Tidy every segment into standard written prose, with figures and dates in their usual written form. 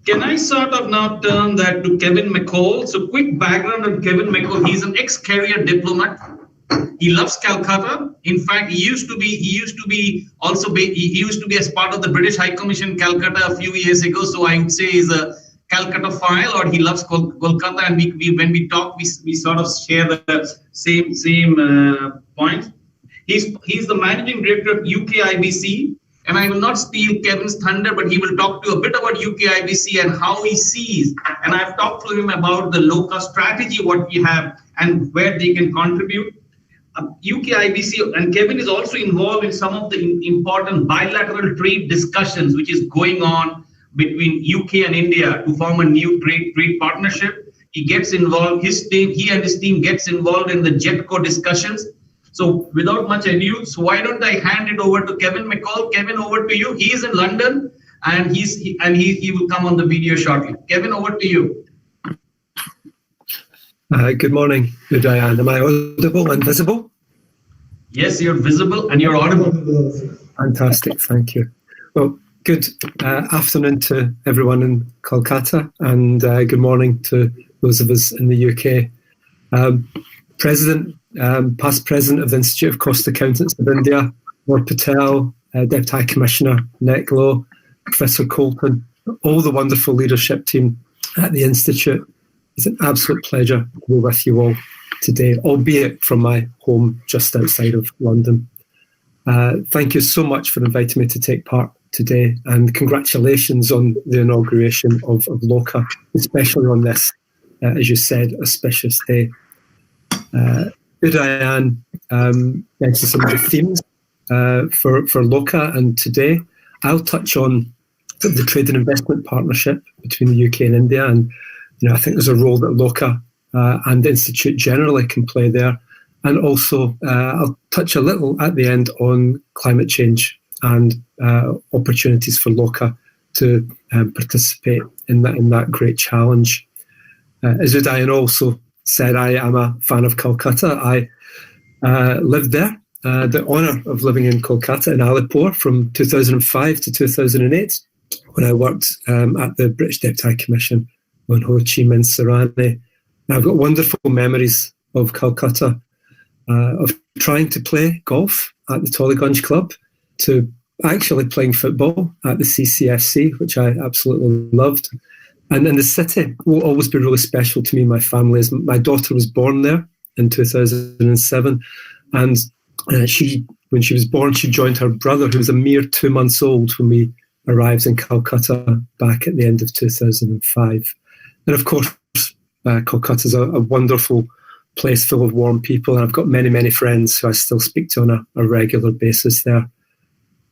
Can I sort of now turn that to Kevin McCole? So, quick background on Kevin McCole. He's an ex-career diplomat. He loves Calcutta. In fact, he used to be as part of the British High Commission Calcutta a few years ago. So I would say he's a Calcutta file, or he loves Kolkata. And when we talk, we sort of share the same point. He's the managing director of UKIBC. And I will not steal Kevin's thunder, but he will talk to you a bit about UKIBC and how he sees. And I've talked to him about the LOCCA strategy, what we have, and where they can contribute. UKIBC, and Kevin is also involved in some of the important bilateral trade discussions, which is going on between UK and India to form a new trade partnership. He gets involved. He and his team gets involved in the JETCO discussions. So without much ado, so why don't I hand it over to Kevin McCole? Kevin, over to you. He is in London, and he will come on the video shortly. Kevin, over to you. Good morning, Udayan. Am I audible and visible? Yes, you're visible and you're audible. Fantastic, thank you. Well, good afternoon to everyone in Kolkata, and good morning to those of us in the UK. Past President of the Institute of Cost Accountants of India, Lord Patel, Deputy High Commissioner Nick Lowe, Professor Colton, all the wonderful leadership team at the Institute. It's an absolute pleasure to be with you all today, albeit from my home just outside of London. Thank you so much for inviting me to take part today, and congratulations on the inauguration of LOCCA, especially on this, as you said, auspicious day. Udayan mentioned some of the themes for LOCCA, and today I'll touch on the trade and investment partnership between the UK and India, and I think there's a role that LOCCA and the Institute generally can play there. And also, I'll touch a little at the end on climate change and opportunities for LOCCA to participate in that great challenge. As Udayan also said, I am a fan of Calcutta. I lived there, the honour of living in Kolkata in Alipur from 2005 to 2008, when I worked at the British Deputy High Commission on Ho Chi Minh Sarani. And I've got wonderful memories of Calcutta, of trying to play golf at the Tollygunge Club, to actually playing football at the CCFC, which I absolutely loved. And in the city will always be really special to me and my family. As my daughter was born there in 2007, and when she was born, she joined her brother, who was a mere 2 months old when we arrived in Calcutta back at the end of 2005. And of course, Kolkata is a wonderful place full of warm people, and I've got many, many friends who I still speak to on a regular basis there.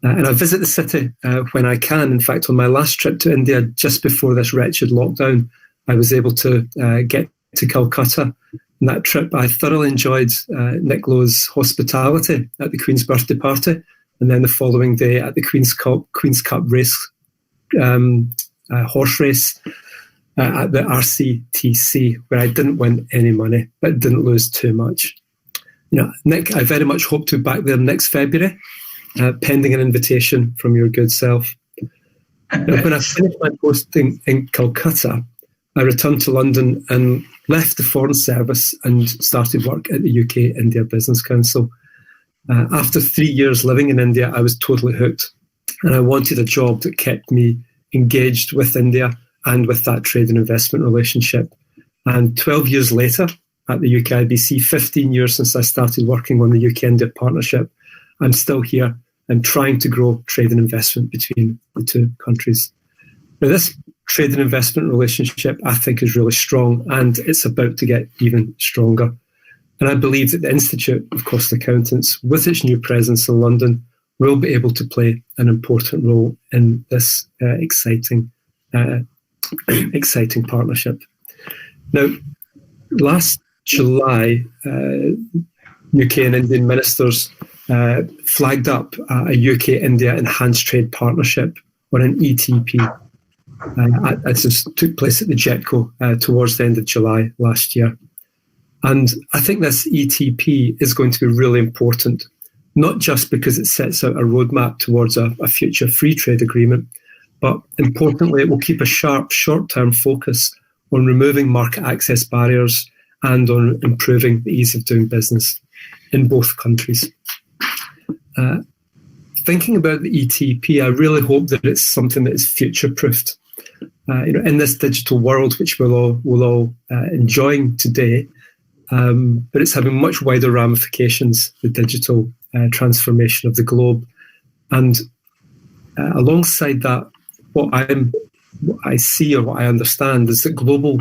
And I visit the city when I can. In fact, on my last trip to India, just before this wretched lockdown, I was able to get to Calcutta. On that trip, I thoroughly enjoyed Nick Lowe's hospitality at the Queen's birthday party, and then the following day at the Queen's Cup race, horse race at the RCTC, where I didn't win any money, but didn't lose too much. Nick, I very much hope to be back there next February, pending an invitation from your good self. When I finished my posting in Calcutta, I returned to London and left the Foreign Service and started work at the UK India Business Council. After 3 years living in India, I was totally hooked, and I wanted a job that kept me engaged with India and with that trade and investment relationship. And 12 years later, at the UKIBC, 15 years since I started working on the UK-India partnership, I'm still here and trying to grow trade and investment between the two countries. Now, this trade and investment relationship, I think, is really strong, and it's about to get even stronger. And I believe that the Institute of Cost Accountants, with its new presence in London, will be able to play an important role in this exciting partnership. Now, last July, UK and Indian ministers flagged up a UK-India enhanced trade partnership, or an ETP. This took place at the JETCO towards the end of July last year. And I think this ETP is going to be really important, not just because it sets out a roadmap towards a future free trade agreement, but importantly, it will keep a sharp short-term focus on removing market access barriers and on improving the ease of doing business in both countries. Thinking about the ETP, I really hope that it's something that is future-proofed. In this digital world, which we're all enjoying today, but it's having much wider ramifications, the digital transformation of the globe. And alongside that, what I see or what I understand is that global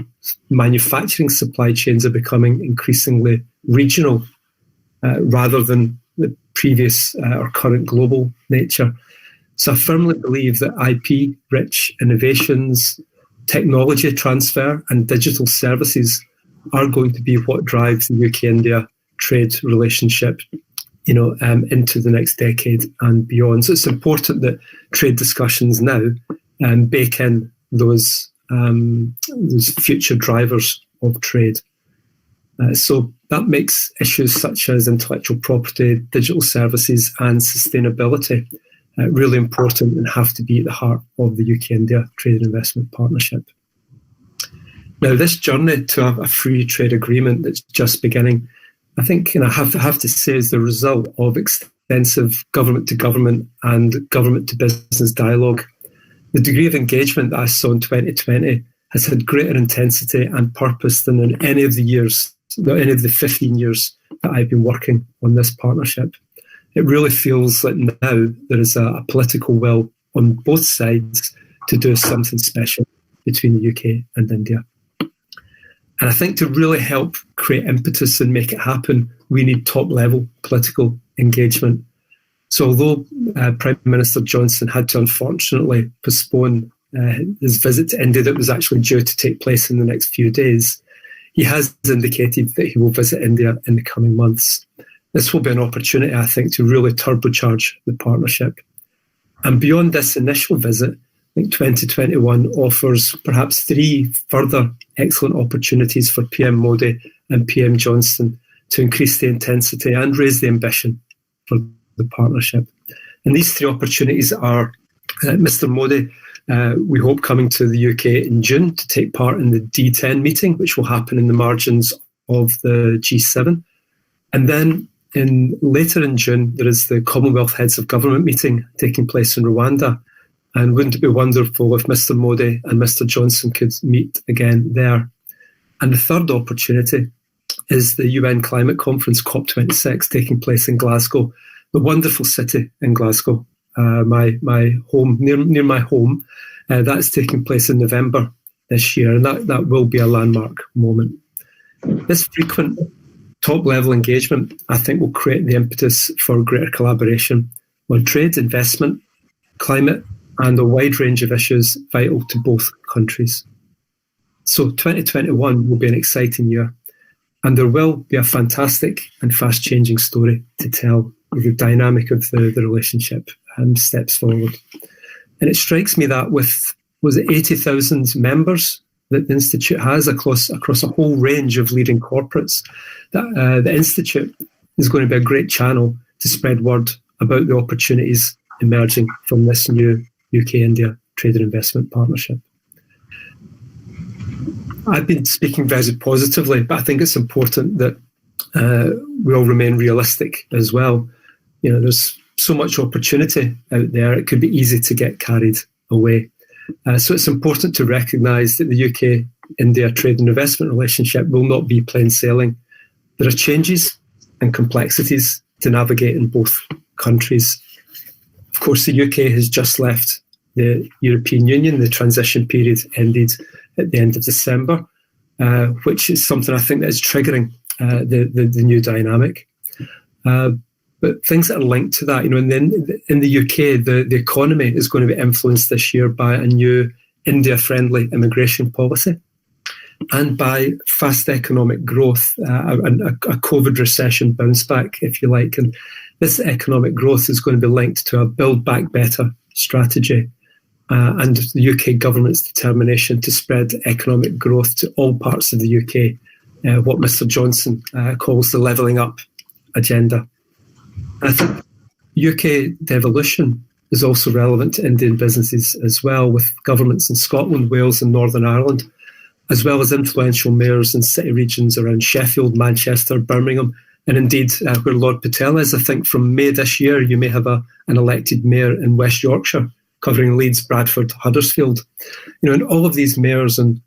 manufacturing supply chains are becoming increasingly regional rather than the previous or current global nature. So I firmly believe that IP-rich innovations, technology transfer and digital services are going to be what drives the UK-India trade relationship into the next decade and beyond. So it's important that trade discussions now bake in those future drivers of trade. So that makes issues such as intellectual property, digital services and sustainability really important and have to be at the heart of the UK-India Trade and Investment Partnership. Now, this journey to a free trade agreement that's just beginning, I think I have to say is the result of extensive government-to-government and government-to-business dialogue. The degree of engagement that I saw in 2020 has had greater intensity and purpose than in any of the 15 years that I've been working on this partnership. It really feels like now there is a political will on both sides to do something special between the UK and India. And I think to really help create impetus and make it happen, we need top-level political engagement. So although Prime Minister Johnson had to unfortunately postpone his visit to India that was actually due to take place in the next few days, he has indicated that he will visit India in the coming months. This will be an opportunity, I think, to really turbocharge the partnership. And beyond this initial visit, I think 2021 offers perhaps 3 further excellent opportunities for PM Modi and PM Johnson to increase the intensity and raise the ambition for the partnership. And these 3 opportunities are Mr. Modi, we hope, coming to the UK in June to take part in the D10 meeting, which will happen in the margins of the G7. And then later in June, there is the Commonwealth Heads of Government meeting taking place in Rwanda. And wouldn't it be wonderful if Mr. Modi and Mr. Johnson could meet again there? And the third opportunity is the UN Climate Conference, COP26, taking place in Glasgow, the wonderful city in Glasgow, my home, near my home. That's taking place in November this year, and that will be a landmark moment. This frequent top-level engagement, I think, will create the impetus for greater collaboration on trade, investment, climate, and a wide range of issues vital to both countries. So 2021 will be an exciting year, and there will be a fantastic and fast-changing story to tell with the dynamic of the relationship and steps forward. And it strikes me that with, 80,000 members that the Institute has across a whole range of leading corporates, that the Institute is going to be a great channel to spread word about the opportunities emerging from this new UK-India Trade and Investment Partnership. I've been speaking very positively, but I think it's important that we all remain realistic as well. There's so much opportunity out there, it could be easy to get carried away. So it's important to recognise that the UK-India Trade and Investment relationship will not be plain sailing. There are changes and complexities to navigate in both countries. Of course, the UK has just left the European Union. The transition period ended at the end of December, which is something I think that is triggering the new dynamic. But things that are linked to that, in the UK, the economy is going to be influenced this year by a new India-friendly immigration policy and by fast economic growth, a COVID recession bounce back, if you like. And this economic growth is going to be linked to a Build Back Better strategy and the UK government's determination to spread economic growth to all parts of the UK, what Mr. Johnson calls the levelling up agenda. I think UK devolution is also relevant to Indian businesses as well, with governments in Scotland, Wales and Northern Ireland, as well as influential mayors in city regions around Sheffield, Manchester, Birmingham, and indeed where Lord Patel is. I think from May this year, you may have an elected mayor in West Yorkshire covering Leeds, Bradford, Huddersfield. And all of these mayors and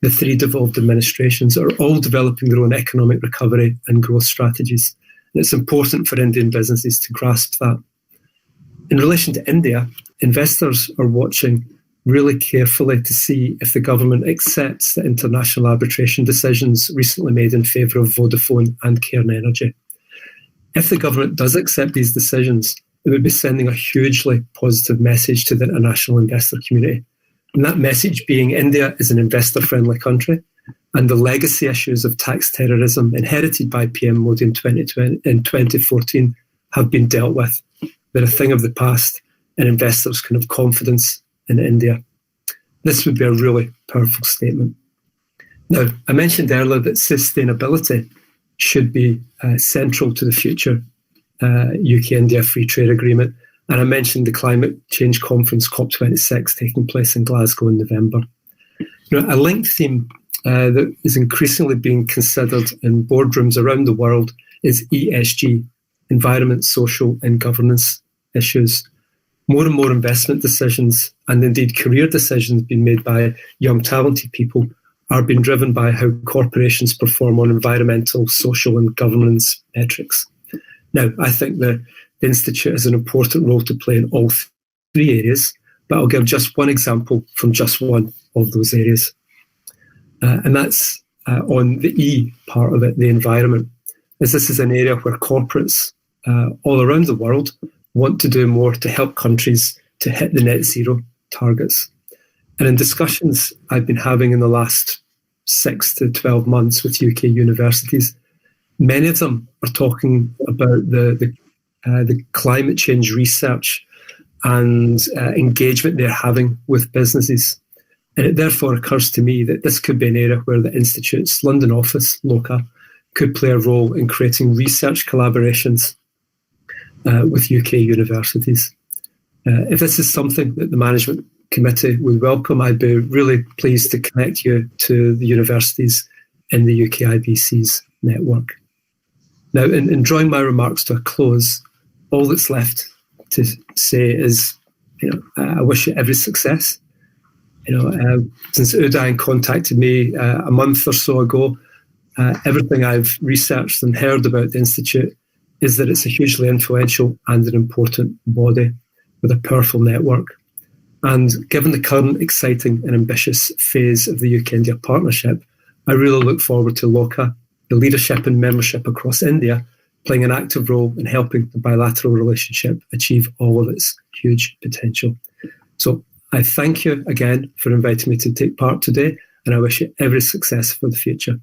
the 3 devolved administrations are all developing their own economic recovery and growth strategies. And it's important for Indian businesses to grasp that. In relation to India, investors are watching really carefully to see if the government accepts the international arbitration decisions recently made in favour of Vodafone and Cairn Energy. If the government does accept these decisions, it would be sending a hugely positive message to the international investor community. And that message being India is an investor-friendly country, and the legacy issues of tax terrorism inherited by PM Modi in 2014 have been dealt with. They're a thing of the past, and investors can have confidence in India. This would be a really powerful statement. Now, I mentioned earlier that sustainability should be central to the future UK-India Free Trade Agreement, and I mentioned the Climate Change Conference COP26 taking place in Glasgow in November. A linked theme that is increasingly being considered in boardrooms around the world is ESG, environment, social and governance issues. More and more investment decisions and indeed career decisions being made by young talented people are being driven by how corporations perform on environmental, social and governance metrics. Now, I think the Institute has an important role to play in all 3 areas, but I'll give just one example from just one of those areas. And that's on the E part of it, the environment, as this is an area where corporates all around the world want to do more to help countries to hit the net zero targets. And in discussions I've been having in the last 6 to 12 months with UK universities, many of them are talking about the climate change research and engagement they're having with businesses. And it therefore occurs to me that this could be an area where the Institute's London office, LOCCA, could play a role in creating research collaborations with UK universities. If this is something that the management committee would welcome, I'd be really pleased to connect you to the universities in the UKIBC's network. Now, in drawing my remarks to a close, all that's left to say is, I wish you every success. Since Udayan contacted me a month or so ago, everything I've researched and heard about the Institute is that it's a hugely influential and an important body with a powerful network. And given the current exciting and ambitious phase of the UK-India partnership, I really look forward to LOCCA, the leadership and membership across India, playing an active role in helping the bilateral relationship achieve all of its huge potential. So I thank you again for inviting me to take part today, and I wish you every success for the future.